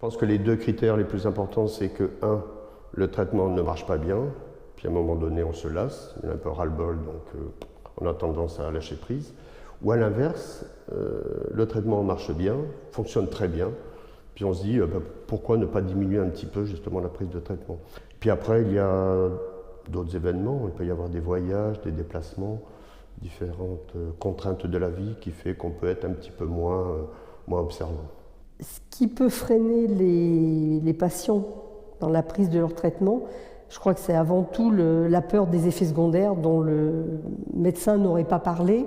pense que les deux critères les plus importants, c'est que, un, le traitement ne marche pas bien, puis à un moment donné, on se lasse, il y a un peu ras-le-bol, donc on a tendance à lâcher prise. Ou à l'inverse, le traitement marche bien, fonctionne très bien, puis on se dit pourquoi ne pas diminuer un petit peu justement la prise de traitement. Puis après, il y a d'autres événements, il peut y avoir des voyages, des déplacements, différentes contraintes de la vie qui fait qu'on peut être un petit peu moins observant. Ce qui peut freiner les patients dans la prise de leur traitement, je crois que c'est avant tout la peur des effets secondaires dont le médecin n'aurait pas parlé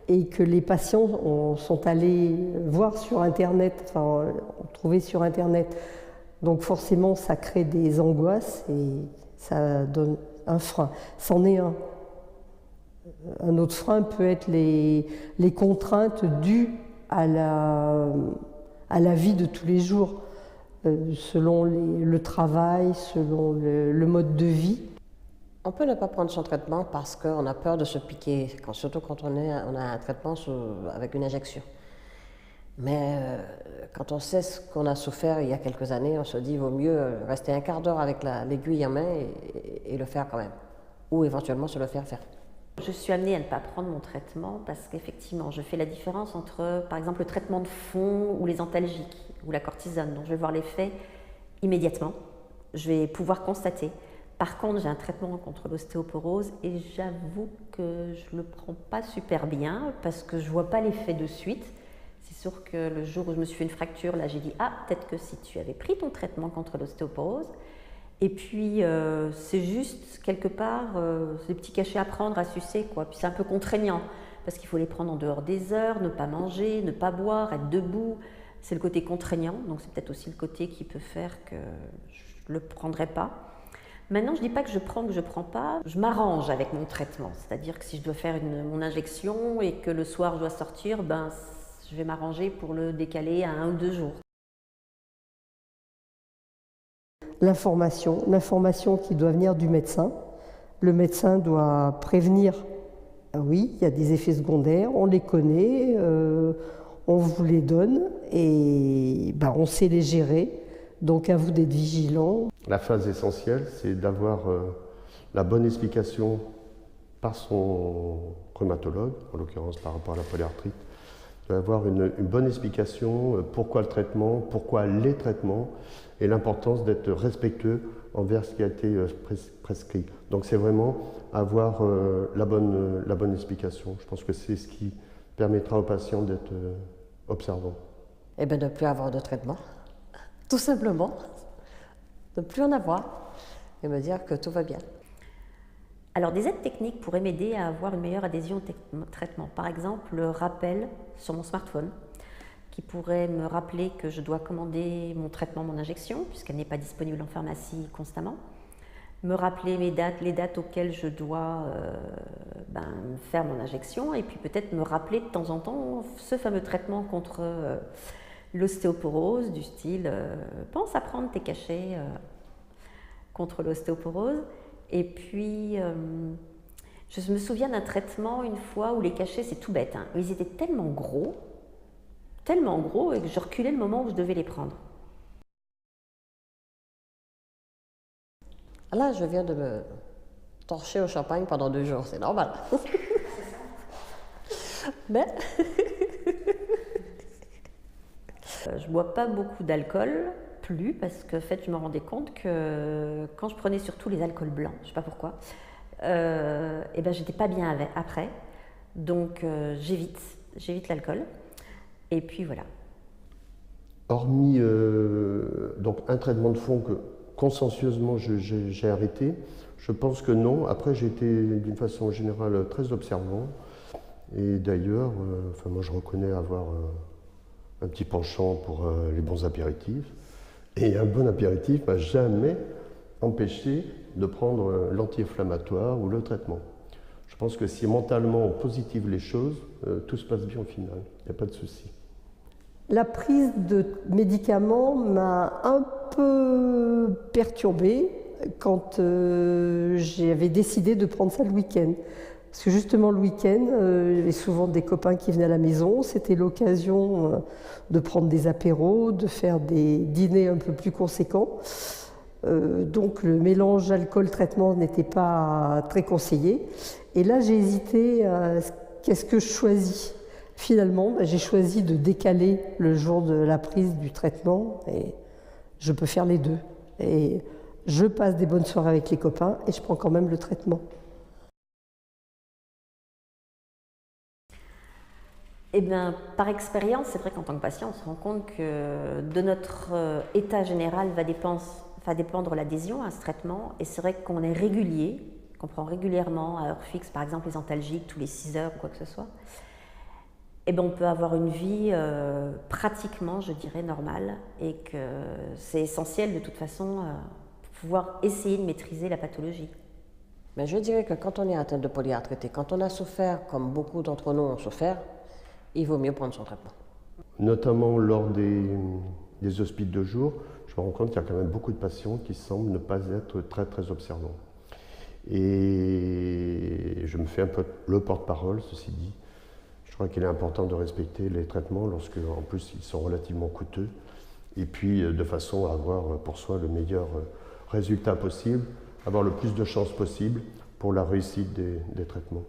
et que les patients sont allés voir sur Internet, enfin, trouver sur Internet. Donc forcément, ça crée des angoisses et ça donne un frein. C'en est un. Un autre frein peut être les contraintes dues à la vie de tous les jours, selon le travail, selon le mode de vie. On peut ne pas prendre son traitement parce qu'on a peur de se piquer, surtout quand on a un traitement avec une injection. Mais quand on sait ce qu'on a souffert il y a quelques années, on se dit qu'il vaut mieux rester un quart d'heure avec l'aiguille en main et le faire quand même. Ou éventuellement se le faire faire. Je suis amenée à ne pas prendre mon traitement parce qu'effectivement, je fais la différence entre, par exemple, le traitement de fond ou les antalgiques ou la cortisone. Donc je vais voir l'effet immédiatement, je vais pouvoir constater. Par contre, j'ai un traitement contre l'ostéoporose et j'avoue que je ne le prends pas super bien parce que je ne vois pas l'effet de suite. C'est sûr que le jour où je me suis fait une fracture, là j'ai dit « Ah, peut-être que si tu avais pris ton traitement contre l'ostéoporose ». Et puis, c'est juste, quelque part, des petits cachets à prendre, à sucer, quoi. Puis c'est un peu contraignant, parce qu'il faut les prendre en dehors des heures, ne pas manger, ne pas boire, être debout. C'est le côté contraignant, donc c'est peut-être aussi le côté qui peut faire que je ne le prendrai pas. Maintenant, je ne dis pas que je prends, que je ne prends pas. Je m'arrange avec mon traitement. C'est-à-dire que si je dois faire mon injection et que le soir je dois sortir, ben, je vais m'arranger pour le décaler à 1 ou 2 jours. L'information qui doit venir du médecin. Le médecin doit prévenir, oui, il y a des effets secondaires, on les connaît, on vous les donne et ben, on sait les gérer. Donc à vous d'être vigilant. La phase essentielle, c'est d'avoir la bonne explication par son rhumatologue, en l'occurrence par rapport à la polyarthrite, d'avoir une bonne explication, pourquoi le traitement, pourquoi les traitements, et l'importance d'être respectueux envers ce qui a été prescrit. Donc c'est vraiment avoir la bonne explication. Je pense que c'est ce qui permettra aux patients d'être observants. Eh bien, ne plus avoir de traitement, tout simplement. Ne plus en avoir et me dire que tout va bien. Alors, des aides techniques pourraient m'aider à avoir une meilleure adhésion au traitement. Par exemple, le rappel sur mon smartphone, qui pourrait me rappeler que je dois commander mon traitement, mon injection, puisqu'elle n'est pas disponible en pharmacie constamment. Me rappeler les dates auxquelles je dois faire mon injection, et puis peut-être me rappeler de temps en temps ce fameux traitement contre l'ostéoporose, du style pense à prendre tes cachets contre l'ostéoporose. Et puis, je me souviens d'un traitement une fois où les cachets, c'est tout bête, hein, ils étaient tellement gros, et que je reculais le moment où je devais les prendre. Là, je viens de me torcher au champagne pendant 2 jours, c'est normal. Mais je bois pas beaucoup d'alcool, plus, parce que en fait, je me rendais compte que quand je prenais surtout les alcools blancs, je sais pas pourquoi, et ben j'étais pas bien après, donc j'évite l'alcool, et puis voilà. Hormis donc un traitement de fond que consciencieusement j'ai arrêté, je pense que non. Après, j'ai été d'une façon générale très observant, et d'ailleurs, moi je reconnais avoir un petit penchant pour les bons apéritifs. Et un bon apéritif m'a jamais empêché de prendre l'anti-inflammatoire ou le traitement. Je pense que si mentalement on positive les choses, tout se passe bien au final, il n'y a pas de souci. La prise de médicaments m'a un peu perturbée quand j'avais décidé de prendre ça le week-end. Parce que justement le week-end, il y avait souvent des copains qui venaient à la maison, c'était l'occasion de prendre des apéros, de faire des dîners un peu plus conséquents. Donc le mélange alcool-traitement n'était pas très conseillé. Et là j'ai hésité, qu'est-ce que je choisis? Finalement, j'ai choisi de décaler le jour de la prise du traitement et je peux faire les deux. Et je passe des bonnes soirées avec les copains et je prends quand même le traitement. Eh bien, par expérience, c'est vrai qu'en tant que patient, on se rend compte que de notre état général va dépendre l'adhésion à ce traitement. Et c'est vrai qu'on est régulier, qu'on prend régulièrement à heure fixe, par exemple les antalgiques, tous les 6 heures ou quoi que ce soit. Eh bien, on peut avoir une vie pratiquement, je dirais, normale et que c'est essentiel de toute façon pour pouvoir essayer de maîtriser la pathologie. Mais je dirais que quand on est atteint de polyarthrite, quand on a souffert, comme beaucoup d'entre nous ont souffert, il vaut mieux prendre son traitement. Notamment lors des hospices de jour, je me rends compte qu'il y a quand même beaucoup de patients qui semblent ne pas être très très observants. Et je me fais un peu le porte-parole, ceci dit. Je crois qu'il est important de respecter les traitements lorsque, en plus, ils sont relativement coûteux. Et puis, de façon à avoir pour soi le meilleur résultat possible, avoir le plus de chances possible pour la réussite des traitements.